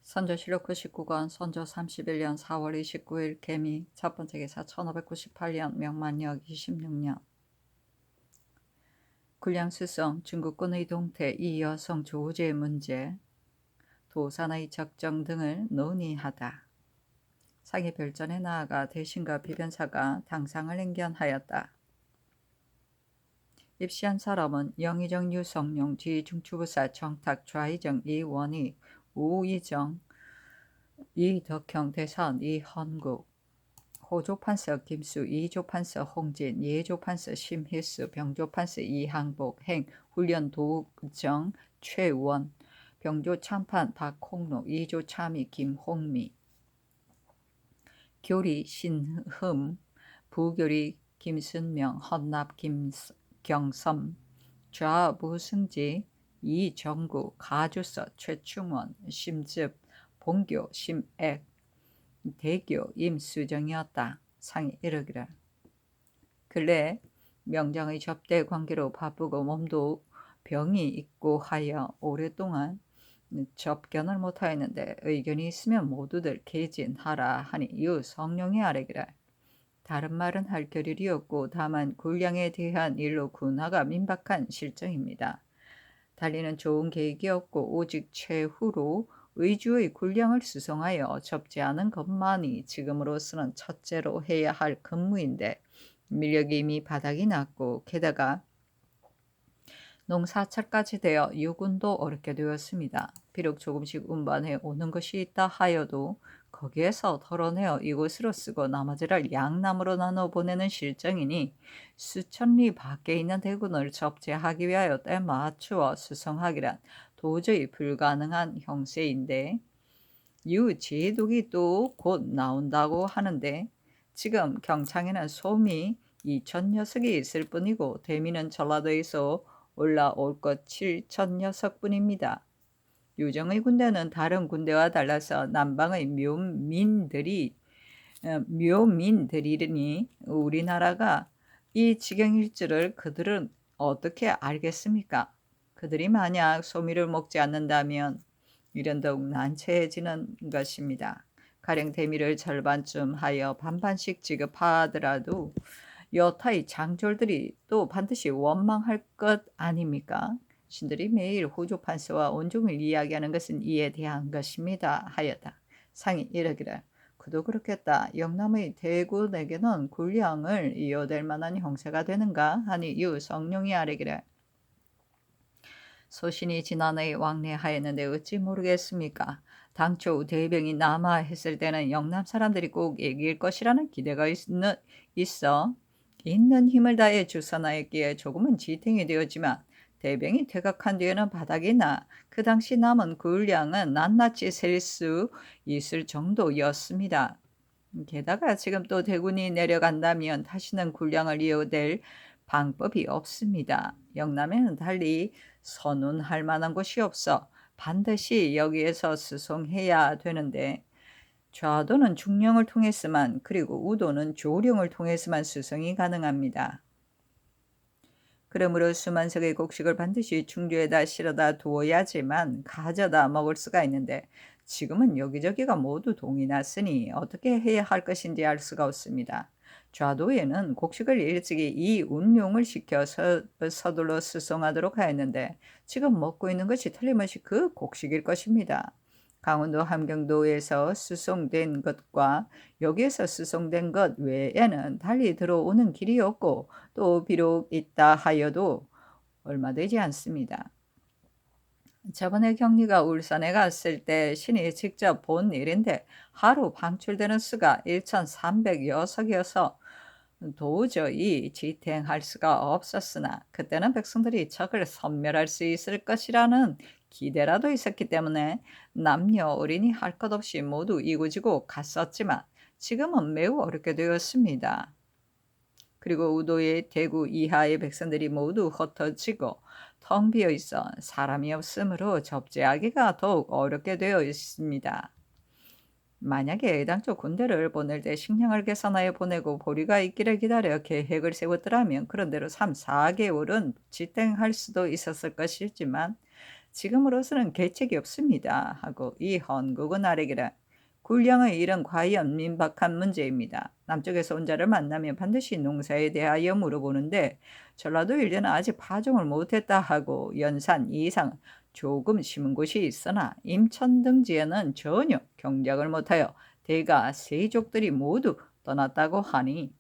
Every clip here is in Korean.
선조실록 99권 선조 31년 4월 29일 개미 첫 번째 기사 1598년 명만력 26년 군량수성 중국군의 동태 이 여성 조제의 문제 도산의 적정 등을 논의하다. 상이 별전에 나아가 대신과 비변사가 당상을 행견하였다. 입시한 사람은 영의정 유성룡 뒤중추부사 정탁 좌의정 이원희 우의정 이덕형 대사원 이헌국 호조판서 김수 이조판서 홍진 예조판서 심희수 병조판서 이항복 행 훈련도정 최원 병조참판 박홍로 이조참의 김홍미 교리 신흠 부교리 김순명 헌납 김경섬 좌무승지 이정구 가주서 최충원 심즙 본교 심액 대교 임수정이었다. 상이 이르기를 근래 명장의 접대 관계로 바쁘고 몸도 병이 있고 하여 오랫동안 접견을 못하였는데 의견이 있으면 모두들 개진하라 하니 유 성령이 아뢰기를 다른 말은 할 겨를이 없고 다만 군량에 대한 일로 군하가 민박한 실정입니다. 달리는 좋은 계획이 없고 오직 최후로 의주의 군량을 수송하여 접지하는 것만이 지금으로서는 첫째로 해야 할 근무인데 밀력이 이미 바닥이 났고 게다가 농사철까지 되어 유군도 어렵게 되었습니다. 비록 조금씩 운반해 오는 것이 있다 하여도 거기에서 덜어내어 이곳으로 쓰고 나머지를 양남으로 나눠 보내는 실정이니 수천 리 밖에 있는 대군을 접제하기 위하여 때 맞추어 수송하기란 도저히 불가능한 형세인데 유제독이 또 곧 나온다고 하는데 지금 경창에는 솜이 2천 녀석이 있을 뿐이고 대민은 전라도에서 올라올 것 7천 녀석뿐입니다. 유정의 군대는 다른 군대와 달라서 남방의 묘민들이니 우리나라가 이 지경일 줄을 그들은 어떻게 알겠습니까? 그들이 만약 소미를 먹지 않는다면 일은 더욱 난처해지는 것입니다. 가령 대미를 절반쯤 하여 반반씩 지급하더라도 여타의 장졸들이 또 반드시 원망할 것 아닙니까? 신들이 매일 호조판서와 온종일 이야기하는 것은 이에 대한 것입니다 하였다. 상이 이르기를 그도 그렇겠다. 영남의 대군에게는 군량을 이어댈 만한 형세가 되는가 하니 유 성룡이 아뢰기를 소신이 지난해 왕래하였는데 어찌 모르겠습니까? 당초 대병이 남하했을 때는 영남 사람들이 꼭 이길 것이라는 기대가 있어 있는 힘을 다해 주선하였기에 조금은 지탱이 되었지만 대병이 퇴각한 뒤에는 바닥이 나 그 당시 남은 군량은 낱낱이 셀 수 있을 정도였습니다. 게다가 지금 또 대군이 내려간다면 다시는 군량을 이어댈 방법이 없습니다. 영남에는 달리 선운할 만한 곳이 없어 반드시 여기에서 수송해야 되는데 좌도는 중령을 통해서만 그리고 우도는 조령을 통해서만 수송이 가능합니다. 그러므로 수만석의 곡식을 반드시 충주에다 실어다 두어야지만 가져다 먹을 수가 있는데 지금은 여기저기가 모두 동이 났으니 어떻게 해야 할 것인지 알 수가 없습니다. 좌도에는 곡식을 일찍이 이 운용을 시켜서 서둘러 수송하도록 하였는데 지금 먹고 있는 것이 틀림없이 그 곡식일 것입니다. 강원도 함경도에서 수송된 것과 여기에서 수송된 것 외에는 달리 들어오는 길이 없고 또 비록 있다 하여도 얼마 되지 않습니다. 저번에 경리가 울산에 갔을 때 신이 직접 본 일인데 하루 방출되는 수가 1,300여석이어서 도저히 지탱할 수가 없었으나 그때는 백성들이 적을 섬멸할 수 있을 것이라는 기대라도 있었기 때문에 남녀 어린이 할 것 없이 모두 이고지고 갔었지만 지금은 매우 어렵게 되었습니다. 그리고 우도의 대구 이하의 백성들이 모두 흩어지고 텅 비어 있어 사람이 없으므로 접제하기가 더욱 어렵게 되어 있습니다. 만약에 애당초 군대를 보낼 때 식량을 계산하여 보내고 보리가 있기를 기다려 계획을 세웠더라면 그런대로 3, 4개월은 지탱할 수도 있었을 것이지만 지금으로서는 계책이 없습니다. 하고 이 헌국은 아래기라. 굴량의 일은 과연 민박한 문제입니다. 남쪽에서 온 자를 만나면 반드시 농사에 대하여 물어보는데 전라도 일대는 아직 파종을 못했다 하고 연산 이상 조금 심은 곳이 있으나 임천 등지에는 전혀 경작을 못하여 대가 세족들이 모두 떠났다고 하니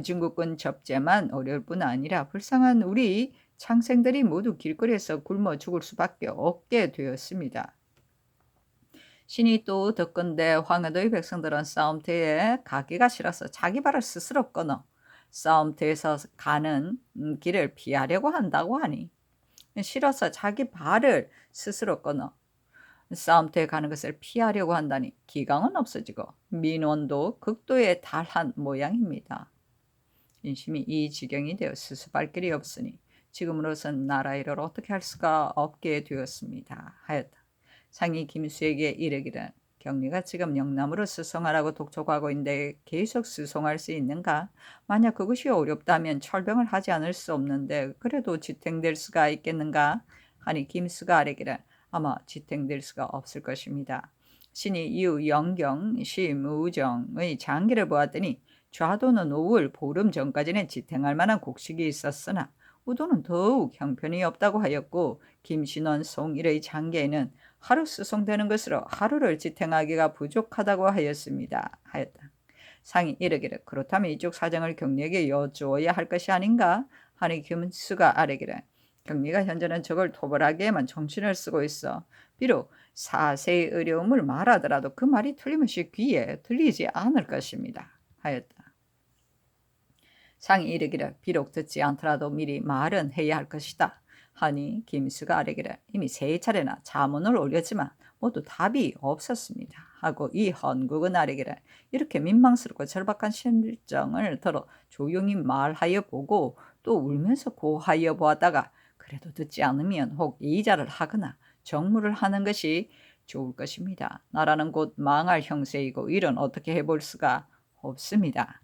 중국군 접재만 어려울 뿐 아니라 불쌍한 우리 창생들이 모두 길거리에서 굶어 죽을 수밖에 없게 되었습니다. 신이 또 듣건대 황해도의 백성들은 싸움터에 가기가 싫어서 자기 발을 스스로 끊어 싸움터에서 가는 길을 피하려고 한다고 하니 싫어서 자기 발을 스스로 끊어 싸움터에 가는 것을 피하려고 한다니 기강은 없어지고 민원도 극도에 달한 모양입니다. 인심이 이 지경이 되어 스스발 길이 없으니 지금으로선 나라 일을 어떻게 할 수가 없게 되었습니다. 하였다. 상이 김수에게 이르기를 경리가 지금 영남으로 수송하라고 독촉하고 있는데 계속 수송할 수 있는가? 만약 그것이 어렵다면 철병을 하지 않을 수 없는데 그래도 지탱될 수가 있겠는가? 하니 김수가 아뢰기를 아마 지탱될 수가 없을 것입니다. 신이 이후 영경, 심우정의 장기를 보았더니 좌도는 5월 보름 전까지는 지탱할 만한 곡식이 있었으나 우도는 더욱 형편이 없다고 하였고 김신원 송일의 장계에는 하루 수송되는 것으로 하루를 지탱하기가 부족하다고 하였습니다. 하였다. 상이 이르기를 그렇다면 이쪽 사정을 경리에게 여쭈어야 할 것이 아닌가? 하니 김수가 아뢰기를 경리가 현재는 저걸 토벌하기에만 정신을 쓰고 있어. 비록 사세의 어려움을 말하더라도 그 말이 틀림없이 귀에 들리지 않을 것입니다. 하였다. 상이 이르기를 비록 듣지 않더라도 미리 말은 해야 할 것이다. 하니 김수가 아뢰기를 이미 세 차례나 자문을 올렸지만 모두 답이 없었습니다. 하고 이 헌국은 아뢰기를 이렇게 민망스럽고 절박한 실정을 들어 조용히 말하여 보고 또 울면서 고하여 보았다가 그래도 듣지 않으면 혹 이자를 하거나 정무를 하는 것이 좋을 것입니다. 나라는 곧 망할 형세이고 일은 어떻게 해볼 수가 없습니다.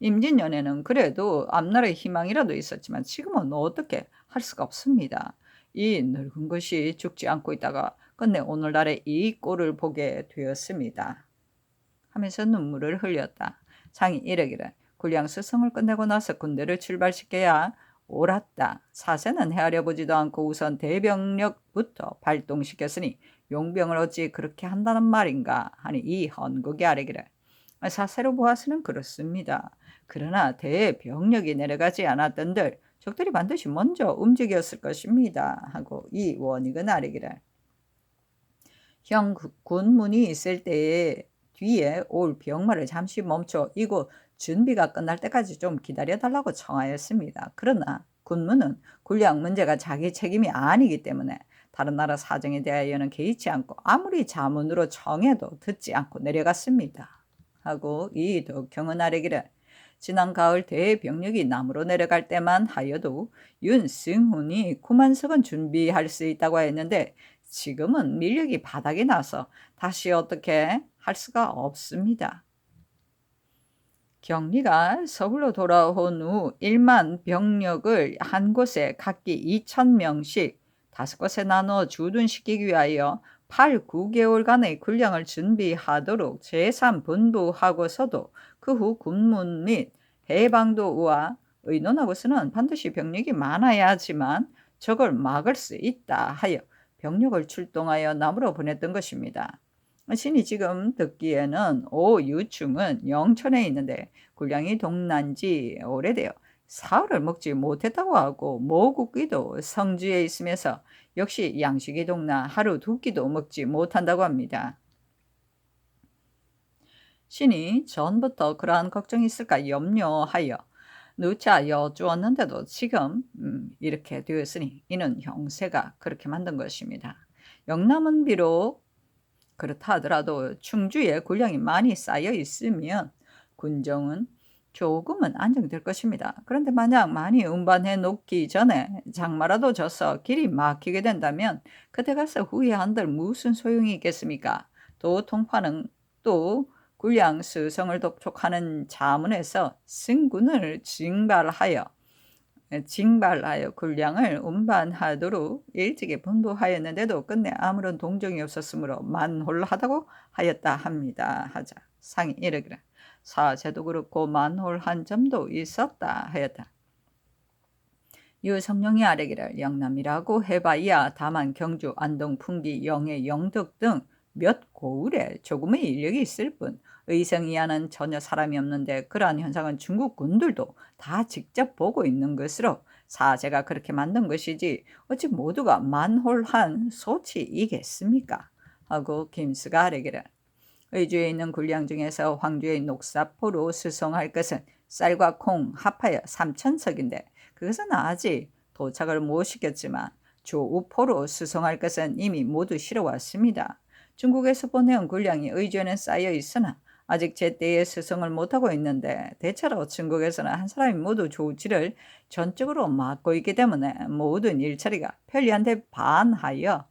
임진년에는 그래도 앞날의 희망이라도 있었지만 지금은 어떻게 할 수가 없습니다. 이 늙은 것이 죽지 않고 있다가 끝내 오늘날의 이 꼴을 보게 되었습니다. 하면서 눈물을 흘렸다. 상이 이르기를 굴량수성을 끝내고 나서 군대를 출발시켜야 옳았다. 사세는 헤아려 보지도 않고 우선 대병력부터 발동시켰으니 용병을 어찌 그렇게 한다는 말인가 하니 이 헌국이 아뢰기를 사세로 보아서는 그렇습니다. 그러나 대병력이 내려가지 않았던들 적들이 반드시 먼저 움직였을 것입니다. 하고 이 원익은 아뢰기를 형 군문이 있을 때에 뒤에 올 병마를 잠시 멈춰 이곳 준비가 끝날 때까지 좀 기다려달라고 청하였습니다. 그러나 군문은 군량 문제가 자기 책임이 아니기 때문에 다른 나라 사정에 대하여는 개의치 않고 아무리 자문으로 청해도 듣지 않고 내려갔습니다. 하고 이 덕형은 아뢰기를 지난 가을 대병력이 남으로 내려갈 때만 하여도 윤승훈이 9만석은 준비할 수 있다고 했는데 지금은 밀력이 바닥이 나서 다시 어떻게 할 수가 없습니다. 경리가 서울로 돌아온 후 1만 병력을 한 곳에 각기 2,000명씩 5곳에 나눠 주둔시키기 위하여 8, 9개월간의 군량을 준비하도록 재산분부하고서도 그 후 군문 및 해방도와 의논하고서는 반드시 병력이 많아야 하지만 저걸 막을 수 있다 하여 병력을 출동하여 남으로 보냈던 것입니다. 신이 지금 듣기에는 오유충은 영천에 있는데 군량이 동난 지 오래되어 사흘을 먹지 못했다고 하고 모국기도 성주에 있으면서 역시 양식이 동나 하루 두 끼도 먹지 못한다고 합니다. 신이 전부터 그러한 걱정이 있을까 염려하여 누차 여쭈었는데도 지금 이렇게 되었으니 이는 형세가 그렇게 만든 것입니다. 영남은 비록 그렇다 하더라도 충주에 군량이 많이 쌓여 있으면 군정은 조금은 안정될 것입니다. 그런데 만약 많이 운반해 놓기 전에 장마라도 져서 길이 막히게 된다면 그때 가서 후회한들 무슨 소용이 있겠습니까? 또 통파는 또 군량 수성을 독촉하는 자문에서 승군을 징발하여 징발하여 군량을 운반하도록 일찍이 분부하였는데도 끝내 아무런 동정이 없었으므로 만홀하다고 하였다 합니다. 하자 상이 이르기를 사제도 그렇고 만홀한 점도 있었다 하였다. 유성룡이 아뢰기를 영남이라고 해봐야 다만 경주, 안동, 풍기, 영해, 영덕 등 몇 고을에 조금의 인력이 있을 뿐 의성이하는 전혀 사람이 없는데 그러한 현상은 중국 군들도 다 직접 보고 있는 것으로 사제가 그렇게 만든 것이지 어찌 모두가 만홀한 소치이겠습니까? 하고 김수가 아뢰기를 의주에 있는 군량 중에서 황주의 녹사포로 수송할 것은 쌀과 콩 합하여 3,000석인데 그것은 아직 도착을 못 시켰지만 조우포로 수송할 것은 이미 모두 실어왔습니다. 중국에서 보내온 군량이 의주에는 쌓여 있으나 아직 제때에 수송을 못하고 있는데 대체로 중국에서는 한 사람이 모두 조치를 전적으로 맡고 있기 때문에 모든 일처리가 편리한데 반하여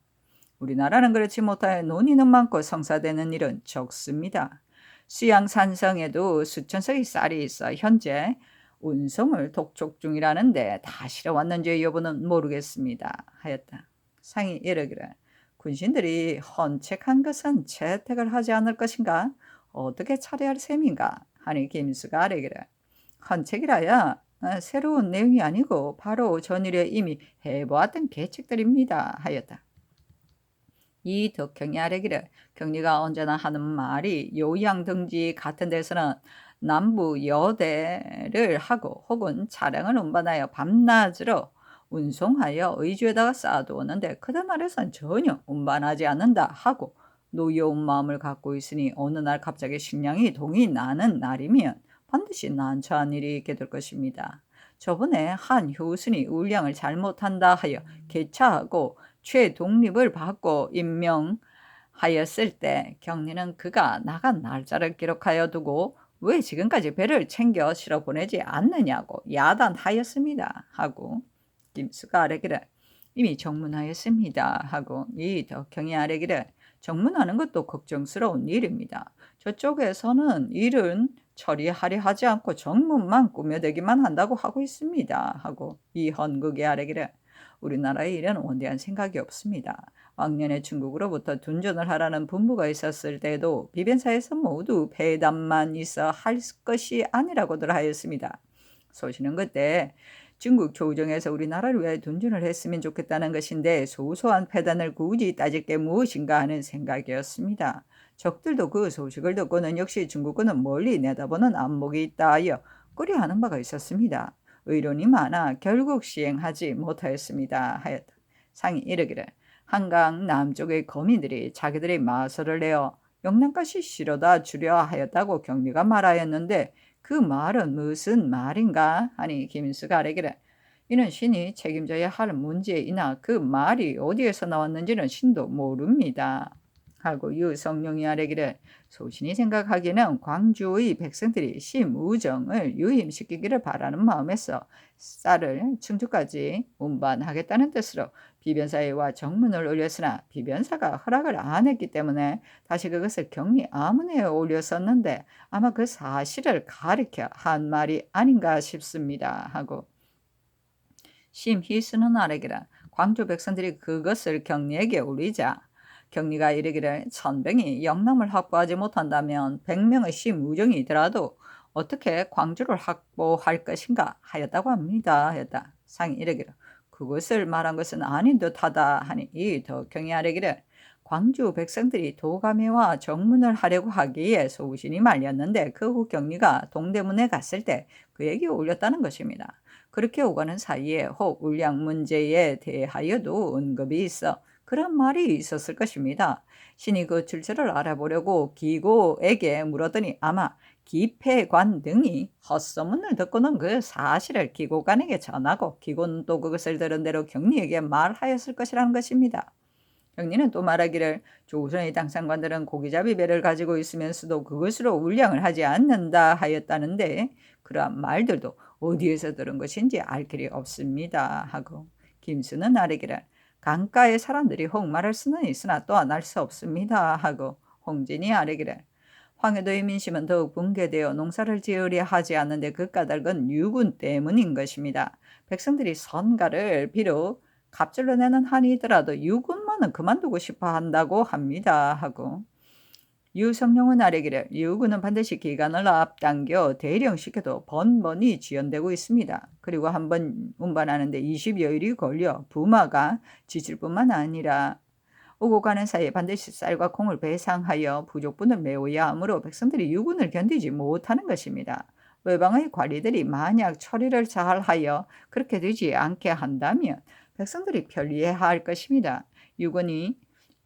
우리나라는 그렇지 못하여 논의는 많고 성사되는 일은 적습니다. 수양산성에도 수천 석의 쌀이 있어 현재 운송을 독촉 중이라는데 다 실어왔는지 여부는 모르겠습니다. 하였다. 상이 이르기를 군신들이 헌책한 것은 채택을 하지 않을 것인가? 어떻게 처리할 셈인가? 하니 김수가 아뢰기를 헌책이라야 새로운 내용이 아니고 바로 전일에 이미 해보았던 계책들입니다. 하였다. 이 덕형이 아뢰기를 경리가 언제나 하는 말이 요양등지 같은 데서는 남부 여대를 하고 혹은 차량을 운반하여 밤낮으로 운송하여 의주에다가 쌓아두었는데 그날에선 전혀 운반하지 않는다 하고 노여운 마음을 갖고 있으니 어느 날 갑자기 식량이 동이 나는 날이면 반드시 난처한 일이 있게 될 것입니다. 저번에 한 효순이 울량을 잘못한다 하여 개차하고 최독립을 받고 임명하였을 때 경리는 그가 나간 날짜를 기록하여 두고 왜 지금까지 배를 챙겨 실어 보내지 않느냐고 야단하였습니다. 하고 김수가 아뢰기를 이미 정문하였습니다. 하고 이 덕형이 아뢰기를 정문하는 것도 걱정스러운 일입니다. 저쪽에서는 일은 처리하려 하지 않고 정문만 꾸며대기만 한다고 하고 있습니다. 하고 이 헌국이 아뢰기를 우리나라의 일은 원대한 생각이 없습니다. 왕년에 중국으로부터 둔전을 하라는 분부가 있었을 때도 비변사에서 모두 배담만 있어 할 것이 아니라고들 하였습니다. 소신은 그때 중국 조정에서 우리나라를 위해 둔전을 했으면 좋겠다는 것인데 소소한 패단을 굳이 따질 게 무엇인가 하는 생각이었습니다. 적들도 그 소식을 듣고는 역시 중국군은 멀리 내다보는 안목이 있다 하여 꺼려하는 바가 있었습니다. 의론이 많아 결국 시행하지 못하였습니다. 하였다. 상이 이르기를 한강 남쪽의 거민들이 자기들의 마설을 내어 영남까지 실어다 주려 하였다고 경리가 말하였는데 그 말은 무슨 말인가 하니 김수가 아뢰기를 이는 신이 책임져야 할 문제이나 그 말이 어디에서 나왔는지는 신도 모릅니다. 하고 유성룡이 아뢰기를 소신이 생각하기에는 광주의 백성들이 심우정을 유임시키기를 바라는 마음에서 쌀을 충주까지 운반하겠다는 뜻으로 비변사에와 정문을 올렸으나 비변사가 허락을 안 했기 때문에 다시 그것을 경리 아문에 올렸었는데 아마 그 사실을 가리켜 한 말이 아닌가 싶습니다. 하고 심희수는 아뢰기라 광주 백성들이 그것을 경리에게 올리자 경리가 이르기를 천병이 영남을 확보하지 못한다면 100명의 심우정이더라도 어떻게 광주를 확보할 것인가 하였다고 합니다. 하였다. 상이 이르기를 그것을 말한 것은 아닌 듯하다 하니 이 덕형이 아뢰기를 광주 백성들이 도감회와 정문을 하려고 하기에 소신이 말렸는데 그 후 경리가 동대문에 갔을 때 그에게 올렸다는 것입니다. 그렇게 오가는 사이에 혹 울량 문제에 대하여도 언급이 있어 그런 말이 있었을 것입니다. 신이 그 출처를 알아보려고 기고에게 물었더니 아마 기패관 등이 헛소문을 듣고는 그 사실을 기고관에게 전하고 기고는 또 그것을 들은 대로 경리에게 말하였을 것이라는 것입니다. 경리는 또 말하기를 조선의 당상관들은 고기잡이 배를 가지고 있으면서도 그것으로 울량을 하지 않는다 하였다는데 그러한 말들도 어디에서 들은 것인지 알 길이 없습니다. 하고 김수는 아뢰기를 강가의 사람들이 혹 말할 수는 있으나 또한 알 수 없습니다. 하고 홍진이 아뢰기를 황해도의 민심은 더욱 붕괴되어 농사를 지으려 하지 않는데 그 까닭은 유군 때문인 것입니다. 백성들이 선가를 비록 갑절로 내는 한이더라도 유군만은 그만두고 싶어 한다고 합니다. 하고 유성룡은 아래기를 유군은 반드시 기간을 앞당겨 대령시켜도 번번이 지연되고 있습니다. 그리고 한번 운반하는데 20여일이 걸려 부마가 지칠 뿐만 아니라 오고 가는 사이에 반드시 쌀과 콩을 배상하여 부족분을 메워야 하므로 백성들이 유군을 견디지 못하는 것입니다. 외방의 관리들이 만약 처리를 잘하여 그렇게 되지 않게 한다면 백성들이 편리해할 것입니다. 유근이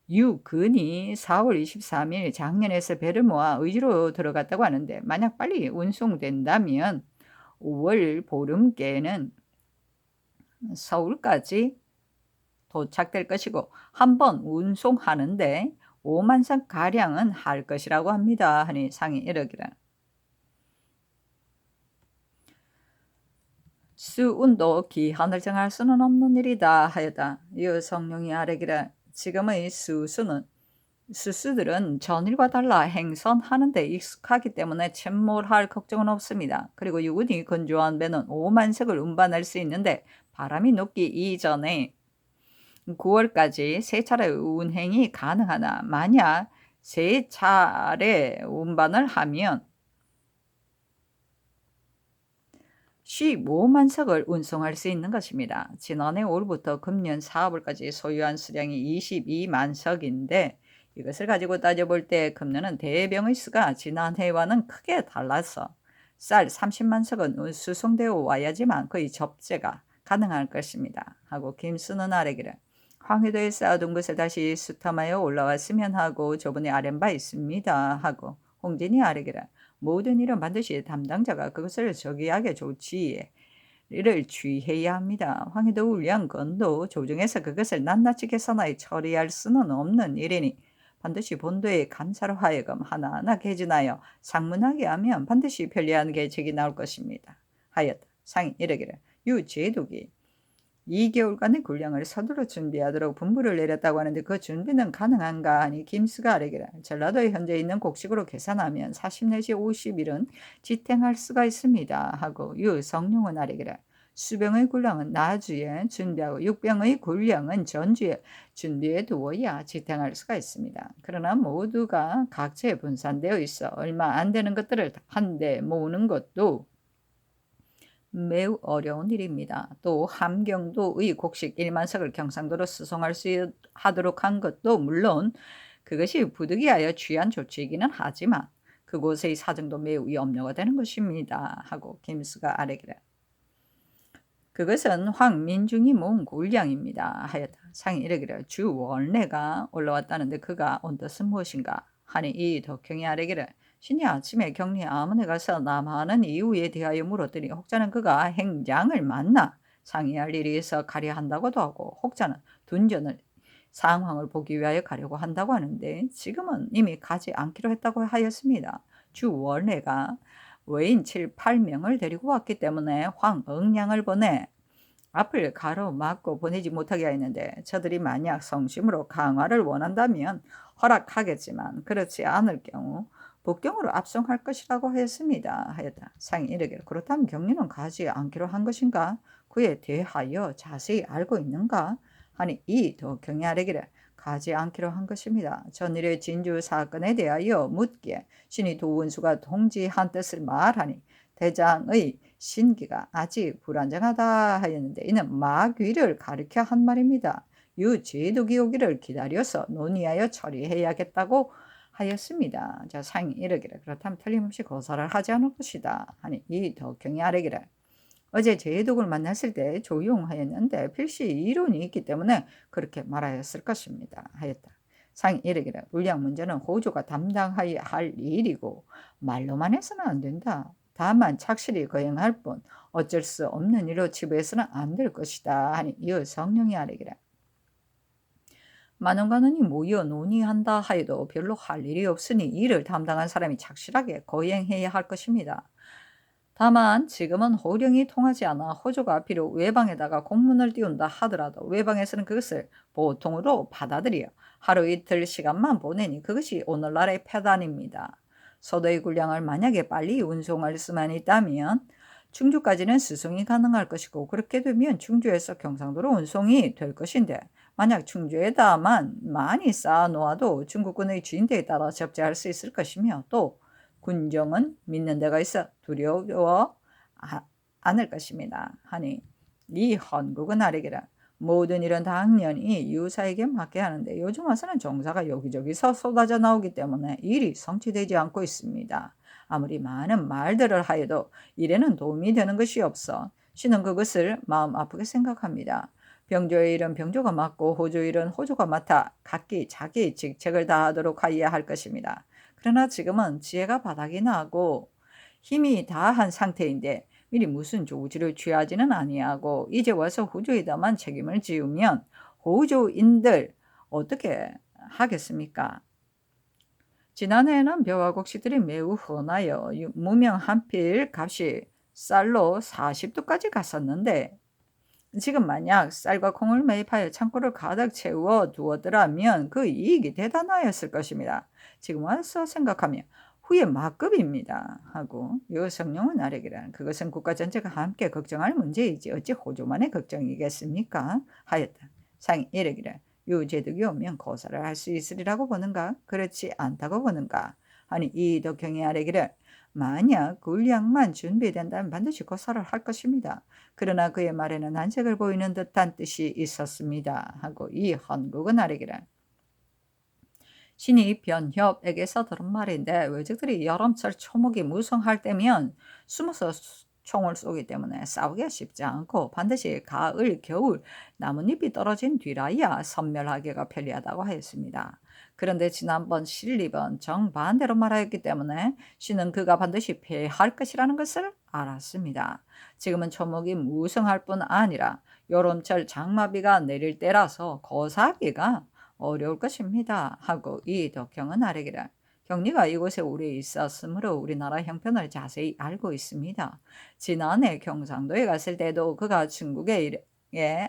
4월 23일 장년에서 배를 모아 의지로 들어갔다고 하는데 만약 빨리 운송된다면 5월 보름께는 서울까지 도착될 것이고 한번 운송하는데 5만 석 가량은 할 것이라고 합니다. 하니 상이 이르기를 수운도 기한을 정할 수는 없는 일이다 하였다. 이어 성령이 아뢰기를 지금의 수수들은 전일과 달라 행선하는 데 익숙하기 때문에 침몰할 걱정은 없습니다. 그리고 유군이 건조한 배는 5만 석을 운반할 수 있는데 바람이 녹기 이전에 9월까지 3차례 운행이 가능하나 만약 3차례 운반을 하면 15만 석을 운송할 수 있는 것입니다. 지난해 5월부터 금년 4월까지 소유한 수량이 22만 석인데 이것을 가지고 따져볼 때 금년은 대병의 수가 지난해와는 크게 달라서 쌀 30만 석은 수송되어 와야지만 거의 접재가 가능할 것입니다. 하고 김수는 아래기를 황해도에 쌓아둔 것을 다시 수탐하여 올라왔으면 하고 저번에 아랜 바 있습니다. 하고 홍진이 아래기를 모든 일은 반드시 담당자가 그것을 저기하게 조치를 취해야 합니다. 황해도 울량건도 조정에서 그것을 낱낱이 계산하여 처리할 수는 없는 일이니 반드시 본도의 감사로 하여금 하나하나 개진하여 상문하게 하면 반드시 편리한 계책이 나올 것입니다. 하였다. 상이 이르기를 유제독이 2개월간의 군량을 서두르 준비하도록 분부를 내렸다고 하는데 그 준비는 가능한가 하니 김수가 아뢰기를 전라도에 현재 있는 곡식으로 계산하면 40 내지 50일은 지탱할 수가 있습니다. 하고 유성룡은 아뢰기를 수병의 군량은 나주에 준비하고 6병의 군량은 전주에 준비해 두어야 지탱할 수가 있습니다. 그러나 모두가 각처에 분산되어 있어 얼마 안 되는 것들을 한데 모으는 것도 매우 어려운 일입니다. 또 함경도의 곡식 1만 석을 경상도로 수송할 수 하도록 한 것도 물론 그것이 부득이하여 취한 조치이기는 하지만 그곳의 사정도 매우 염려가 되는 것입니다. 하고 김수가 아뢰기를 그것은 황민중이 모은 군량입니다. 하였다. 상이 이르기를 주 원래가 올라왔다는데 그가 온 뜻은 무엇인가 하니 이 덕형이 아뢰기를 신이 아침에 경리에 아문에 가서 남하는 이유에 대하여 물었더니 혹자는 그가 행장을 만나 상의할 일이 있어 가려 한다고도 하고 혹자는 둔전을 상황을 보기 위하여 가려고 한다고 하는데 지금은 이미 가지 않기로 했다고 하였습니다. 주 원래가 외인 7, 8명을 데리고 왔기 때문에 황응량을 보내 앞을 가로막고 보내지 못하게 하였는데 저들이 만약 성심으로 강화를 원한다면 허락하겠지만 그렇지 않을 경우 북경으로 압송할 것이라고 하였습니다. 하였다. 상이 이르기를 그렇다면 경리는 가지 않기로 한 것인가? 그에 대하여 자세히 알고 있는가? 하니 이 덕경이 아뢰기를 가지 않기로 한 것입니다. 전일의 진주 사건에 대하여 묻기에 신이 도원수가 통지한 뜻을 말하니 대장의 신기가 아직 불안정하다 하였는데 이는 마귀를 가리켜 한 말입니다. 유제독이 오기를 기다려서 논의하여 처리해야겠다고 하였습니다. 자, 상이 이르기를 그렇다면 틀림없이 고사를 하지 않을 것이다. 하니 이 덕경이 아뢰기를 어제 제독을 만났을 때 조용하였는데 필시 이론이 있기 때문에 그렇게 말하였을 것입니다. 하였다. 상이 이르기를 물량 문제는 호조가 담당해야 할 일이고 말로만 해서는 안 된다. 다만 착실히 거행할 뿐 어쩔 수 없는 일로 치부해서는 안 될 것이다. 하니 이어 성령이 아뢰기를 많은 관원이 모여 논의한다 하여도 별로 할 일이 없으니 이를 담당한 사람이 착실하게 거행해야 할 것입니다. 다만 지금은 호령이 통하지 않아 호조가 비록 외방에다가 공문을 띄운다 하더라도 외방에서는 그것을 보통으로 받아들여 하루 이틀 시간만 보내니 그것이 오늘날의 패단입니다. 소도의 군량을 만약에 빨리 운송할 수만 있다면 충주까지는 수송이 가능할 것이고 그렇게 되면 충주에서 경상도로 운송이 될 것인데 만약 충주에다만 많이 쌓아놓아도 중국군의 진대에 따라 접재할 수 있을 것이며 또 군정은 믿는 데가 있어 두려워 않을 것입니다. 하니 이 헌국은 아래기라. 모든 일은 당연히 유사에게 맡게 하는데 요즘 와서는 정사가 여기저기서 쏟아져 나오기 때문에 일이 성취되지 않고 있습니다. 아무리 많은 말들을 하여도 일에는 도움이 되는 것이 없어 신은 그것을 마음 아프게 생각합니다. 병조의 일은 병조가 맡고 호조의 일은 호조가 맡아 각기 자기 직책을 다하도록 하여야 할 것입니다. 그러나 지금은 지혜가 바닥이 나고 힘이 다한 상태인데 미리 무슨 조치를 취하지는 아니하고 이제 와서 호조에다만 책임을 지우면 호조인들 어떻게 하겠습니까? 지난해에는 벼와 곡식들이 매우 흔하여 무명 한 필 값이 쌀로 40도까지 갔었는데 지금 만약 쌀과 콩을 매입하여 창고를 가득 채워 두었더라면 그 이익이 대단하였을 것입니다. 지금 와서 생각하면 후에 막급입니다. 하고 요성룡은 아래기라. 그것은 국가 전체가 함께 걱정할 문제이지 어찌 호조만의 걱정이겠습니까? 하였다. 상이 이르기를 유제득이 오면 고사를 할 수 있으리라고 보는가? 그렇지 않다고 보는가? 하니 이덕형이 아래기를 만약 군량만 준비된다면 반드시 고사를 할 것입니다. 그러나 그의 말에는 난색을 보이는 듯한 뜻이 있었습니다. 하고 이 헌국은 아래기를 신이 변협에게서 들은 말인데 외적들이 여름철 초목이 무성할 때면 숨어서 총을 쏘기 때문에 싸우기가 쉽지 않고 반드시 가을, 겨울 나뭇잎이 떨어진 뒤라야 선멸하기가 편리하다고 하였습니다. 그런데 지난번 신립은 정반대로 말하였기 때문에 신은 그가 반드시 패할 것이라는 것을 알았습니다. 지금은 초목이 무성할 뿐 아니라 여름철 장마비가 내릴 때라서 거사하기가 어려울 것입니다. 하고 이 덕형은 아래기라. 경리가 이곳에 오래 있었으므로 우리나라 형편을 자세히 알고 있습니다. 지난해 경상도에 갔을 때도 그가 중국에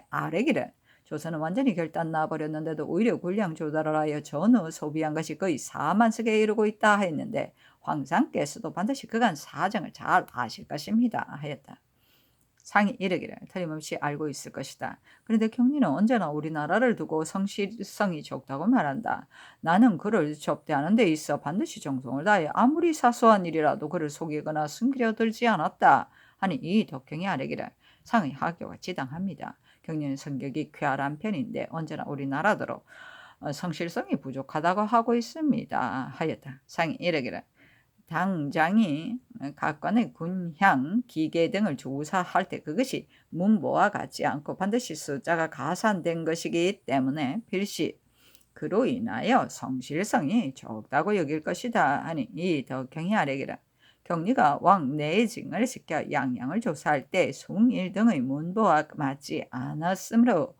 아래기를 조선은 완전히 결단 나버렸는데도 오히려 군량 조달을 하여 전후 소비한 것이 거의 4만 석에 이르고 있다 했는데 황상께서도 반드시 그간 사정을 잘 아실 것입니다. 하였다. 상이 이르기를 틀림없이 알고 있을 것이다. 그런데 경리는 언제나 우리나라를 두고 성실성이 적다고 말한다. 나는 그를 접대하는 데 있어 반드시 정성을 다해 아무리 사소한 일이라도 그를 속이거나 숨기려 들지 않았다. 하니 이 덕경이 아래기를 상의 하교가 지당합니다. 경리는 성격이 쾌활한 편인데 언제나 우리나라대로 성실성이 부족하다고 하고 있습니다. 하였다. 상이 이르기를 당장이 각관의 군향, 기계 등을 조사할 때 그것이 문보와 같지 않고 반드시 숫자가 가산된 것이기 때문에 필시 그로 인하여 성실성이 적다고 여길 것이다 하니 이 덕경이 아래기라. 경리가 왕 내징을 시켜 양양을 조사할 때 송일 등의 문보와 맞지 않았으므로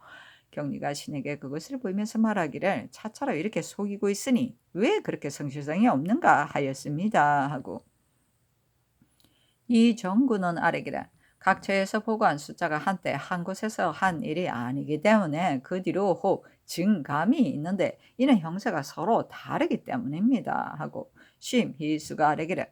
경리가 신에게 그것을 보이면서 말하기를 차차로 이렇게 속이고 있으니 왜 그렇게 성실성이 없는가 하였습니다. 하고 이 정구는 아래기라. 각 처에서 보고한 숫자가 한때 한 곳에서 한 일이 아니기 때문에 그 뒤로 혹 증감이 있는데 이는 형세가 서로 다르기 때문입니다. 하고 심희수가 아래기를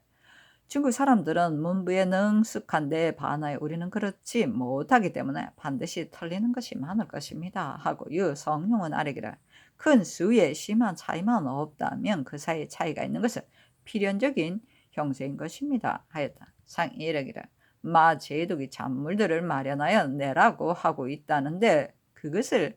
중국 사람들은 문부에 능숙한데 반하여 우리는 그렇지 못하기 때문에 반드시 틀리는 것이 많을 것입니다. 하고 유성룡은 아래기를 큰 수에 심한 차이만 없다면 그 사이에 차이가 있는 것은 필연적인 형세인 것입니다. 하였다. 상이 이르기를 마제독이 잔물들을 마련하여 내라고 하고 있다는데 그것을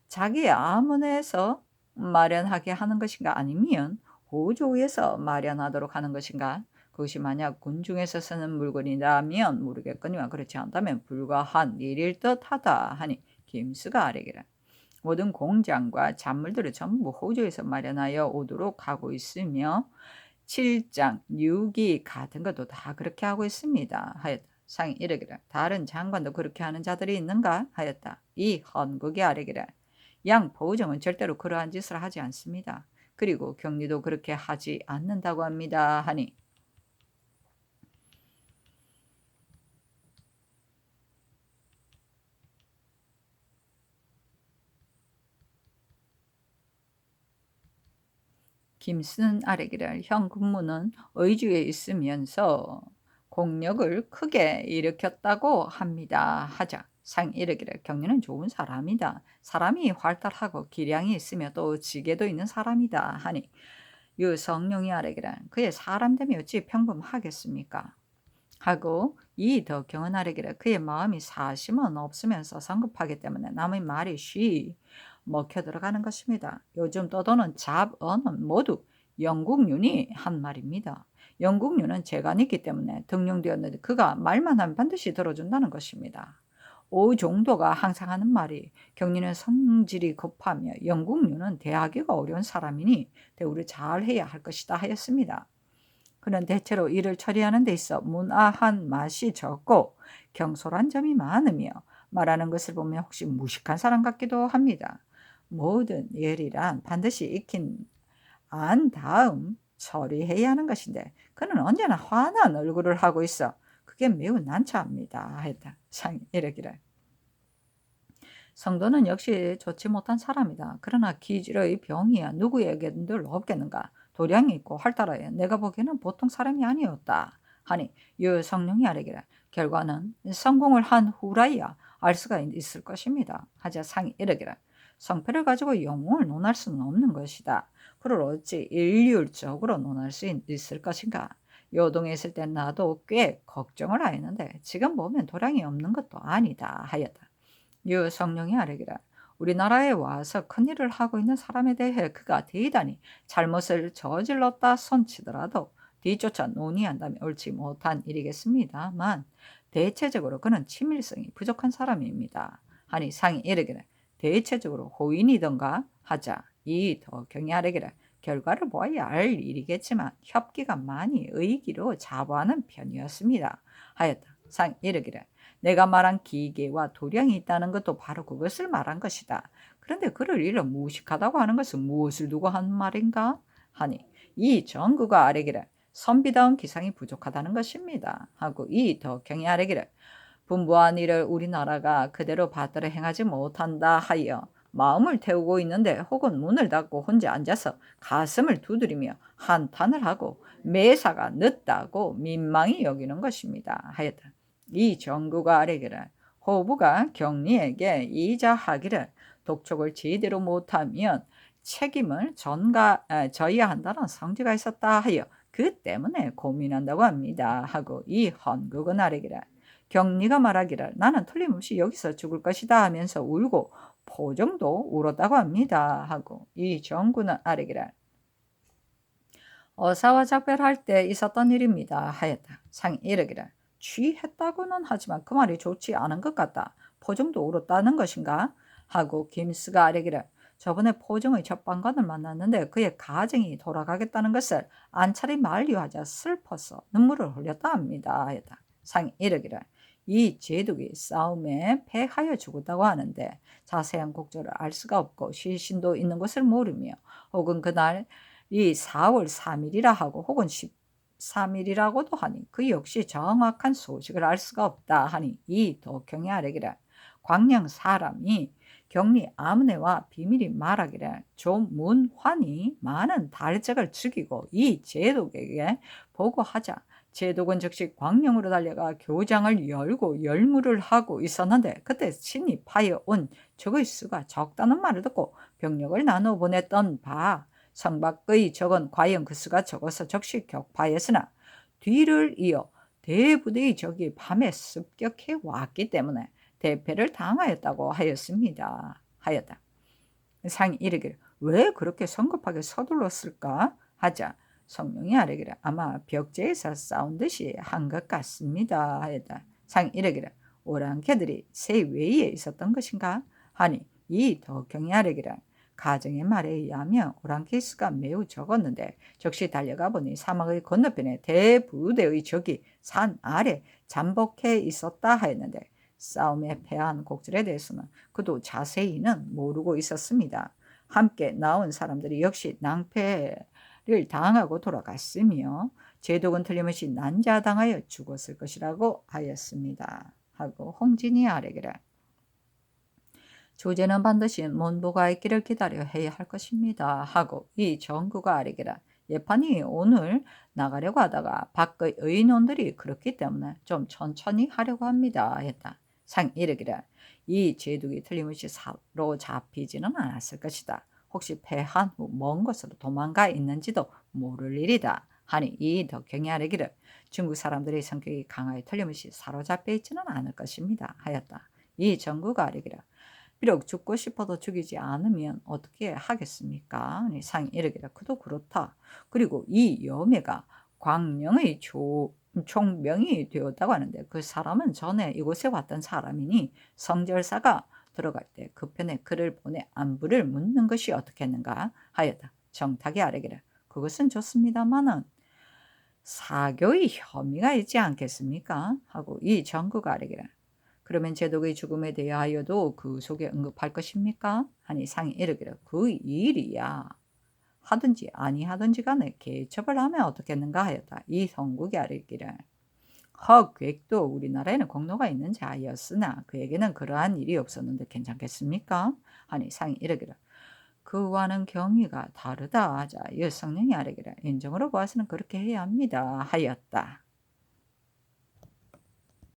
자기 아문에서 마련하게 하는 것인가 아니면 호조에서 마련하도록 하는 것인가? 그것이 만약 군중에서 쓰는 물건이라면 모르겠거니와 그렇지 않다면 불가한 일일 듯하다 하니 김수가 아래기라. 모든 공장과 잔물들을 전부 호주에서 마련하여 오도록 하고 있으며 7장, 6기 같은 것도 다 그렇게 하고 있습니다. 하였다. 상이 이르기를 다른 장관도 그렇게 하는 자들이 있는가? 하였다. 이 헌국이 아래기를 양 보정은 절대로 그러한 짓을 하지 않습니다. 그리고 경리도 그렇게 하지 않는다고 합니다. 하니 김순 아래기를 형 근무는 의주에 있으면서 공력을 크게 일으켰다고 합니다. 하자. 상 이르기를 경리는 좋은 사람이다. 사람이 활달하고 기량이 있으며 또 지게도 있는 사람이다. 하니 유성룡이 아뢰기를 그의 사람됨이 어찌 평범하겠습니까? 하고 이 덕경은 아뢰기를 그의 마음이 사심은 없으면서 성급하기 때문에 남의 말이 쉬 먹혀 들어가는 것입니다. 요즘 떠도는 잡언은 모두 영국윤이 한 말입니다. 영국윤은 재간이 있기 때문에 등용되었는데 그가 말만 하면 반드시 들어준다는 것입니다. 오 정도가 항상 하는 말이 경리는 성질이 급하며 영국윤은 대하기가 어려운 사람이니 대우를 잘해야 할 것이다 하였습니다. 그는 대체로 일을 처리하는 데 있어 문아한 맛이 적고 경솔한 점이 많으며 말하는 것을 보면 혹시 무식한 사람 같기도 합니다. 모든 일이란 반드시 익힌 안 다음 처리해야 하는 것인데 그는 언제나 환한 얼굴을 하고 있어 그게 매우 난처합니다. 했다. 상이 이르기를 성도는 역시 좋지 못한 사람이다. 그러나 기질의 병이야 누구에게들 없겠는가. 도량이 있고 활달하여 내가 보기에는 보통 사람이 아니었다. 하니 유성룡이 아뢰기를 결과는 성공을 한 후라야 알 수가 있을 것입니다. 하자 상이 이르기를 성패를 가지고 영웅을 논할 수는 없는 것이다. 그를 어찌 일률적으로 논할 수 있을 것인가. 요동에 있을 땐 나도 꽤 걱정을 하였는데 지금 보면 도량이 없는 것도 아니다 하였다. 유성룡이 아뢰기를 우리나라에 와서 큰일을 하고 있는 사람에 대해 그가 대단히 잘못을 저질렀다 손치더라도 뒤쫓아 논의한다면 옳지 못한 일이겠습니다만 대체적으로 그는 친밀성이 부족한 사람입니다. 하니 상이 이르기를 대체적으로 호인이던가 하자 이 덕경이 아뢰기를 결과를 보아야 알 일이겠지만 협기가 많이 의기로 자부하는 편이었습니다. 하였다. 상이 이르기를 내가 말한 기계와 도량이 있다는 것도 바로 그것을 말한 것이다. 그런데 그를 이를 무식하다고 하는 것은 무엇을 두고 한 말인가? 하니 이 정구가 아뢰기를 선비다운 기상이 부족하다는 것입니다. 하고 이 덕경이 아뢰기를 분부한 일을 우리나라가 그대로 받들어 행하지 못한다 하여 마음을 태우고 있는데 혹은 문을 닫고 혼자 앉아서 가슴을 두드리며 한탄을 하고 매사가 늦다고 민망히 여기는 것입니다. 하였다. 이 정구가 아뢰기를 호부가 경리에게 이자하기를 독촉을 제대로 못하면 책임을 져야 한다는 성지가 있었다 하여 그 때문에 고민한다고 합니다. 하고 이 헌국은 아뢰기를 경리가 말하기를 나는 틀림없이 여기서 죽을 것이다 하면서 울고 포정도 울었다고 합니다. 하고 이 정구는 아뢰기를 어사와 작별할 때 있었던 일입니다. 하였다. 상이 이르기를 취했다고는 하지만 그 말이 좋지 않은 것 같다. 포정도 울었다는 것인가? 하고 김스가 아뢰기를 저번에 포정의 첫 방관을 만났는데 그의 가정이 돌아가겠다는 것을 안차리 만류하자 슬퍼서 눈물을 흘렸다 합니다. 하였다. 상이 이르기를 이 제독이 싸움에 패하여 죽었다고 하는데 자세한 곡절을 알 수가 없고 시신도 있는 것을 모르며 혹은 그날 이 4월 3일이라 하고 혹은 13일이라고도 하니 그 역시 정확한 소식을 알 수가 없다 하니 이 도경이 아뢰기를 광양 사람이 경리 아무네와 비밀이 말하기를 조문환이 많은 달적을 죽이고 이 제독에게 보고하자 제독은 즉시 광명으로 달려가 교장을 열고 열무를 하고 있었는데 그때 침입하여 온 적의 수가 적다는 말을 듣고 병력을 나눠 보냈던 바 성밖의 적은 과연 그 수가 적어서 적시 격파했으나 뒤를 이어 대부대의 적이 밤에 습격해 왔기 때문에 대패를 당하였다고 하였습니다. 하였다. 상이 이르기를 왜 그렇게 성급하게 서둘렀을까? 하자 성룡이 아뢰기를 아마 벽제에서 싸운 듯이 한 것 같습니다. 하였다. 상이 이르기를 오랑캐들이 새 외에 있었던 것인가? 하니 이 덕경이 아뢰기를 가정의 말에 의하면 오랑캐 수가 매우 적었는데 적시 달려가 보니 사막의 건너편에 대부대의 적이 산 아래 잠복해 있었다 하였는데 싸움에 패한 곡절에 대해서는 그도 자세히는 모르고 있었습니다. 함께 나온 사람들이 역시 낭패를 당하고 돌아갔으며 제독은 틀림없이 난자당하여 죽었을 것이라고 하였습니다. 하고 홍진이 아뢰기를 조제는 반드시 문보가 있기를 기다려 해야 할 것입니다. 하고 이 정구가 아뢰기를 예판이 오늘 나가려고 하다가 밖의 의논들이 그렇기 때문에 좀 천천히 하려고 합니다. 했다. 상이 이르기를 이 제독이 틀림없이 사로잡히지는 않았을 것이다. 혹시 패한 후 먼 곳으로 도망가 있는지도 모를 일이다. 하니 이 덕경이 아뢰기를 중국 사람들의 성격이 강하여 틀림없이 사로잡혀 있지는 않을 것입니다. 하였다. 이 정구가 아뢰기를 비록 죽고 싶어도 죽이지 않으면 어떻게 하겠습니까? 상이 이르기를 그도 그렇다. 그리고 이 여매가 광령의 총명이 되었다고 하는데 그 사람은 전에 이곳에 왔던 사람이니 성절사가 들어갈 때 그 편에 그를 보내 안부를 묻는 것이 어떻겠는가 하였다. 정탁이 아뢰기를 그것은 좋습니다마는 사교의 혐의가 있지 않겠습니까? 하고 이 정구가 아뢰기를 그러면 제독의 죽음에 대하여도 그 속에 언급할 것입니까? 하니 상이 이르기를 그 일이야 하든지 아니하든지 간에 개첩을 하면 어떻겠는가 하였다. 이 성국이 아뢰기를 허객도 우리나라에는 공로가 있는 자였으나 그에게는 그러한 일이 없었는데 괜찮겠습니까? 하니 상이 이르기를 그와는 경위가 다르다 하자. 이 성령이 아뢰기를 인정으로 보아서는 그렇게 해야 합니다 하였다.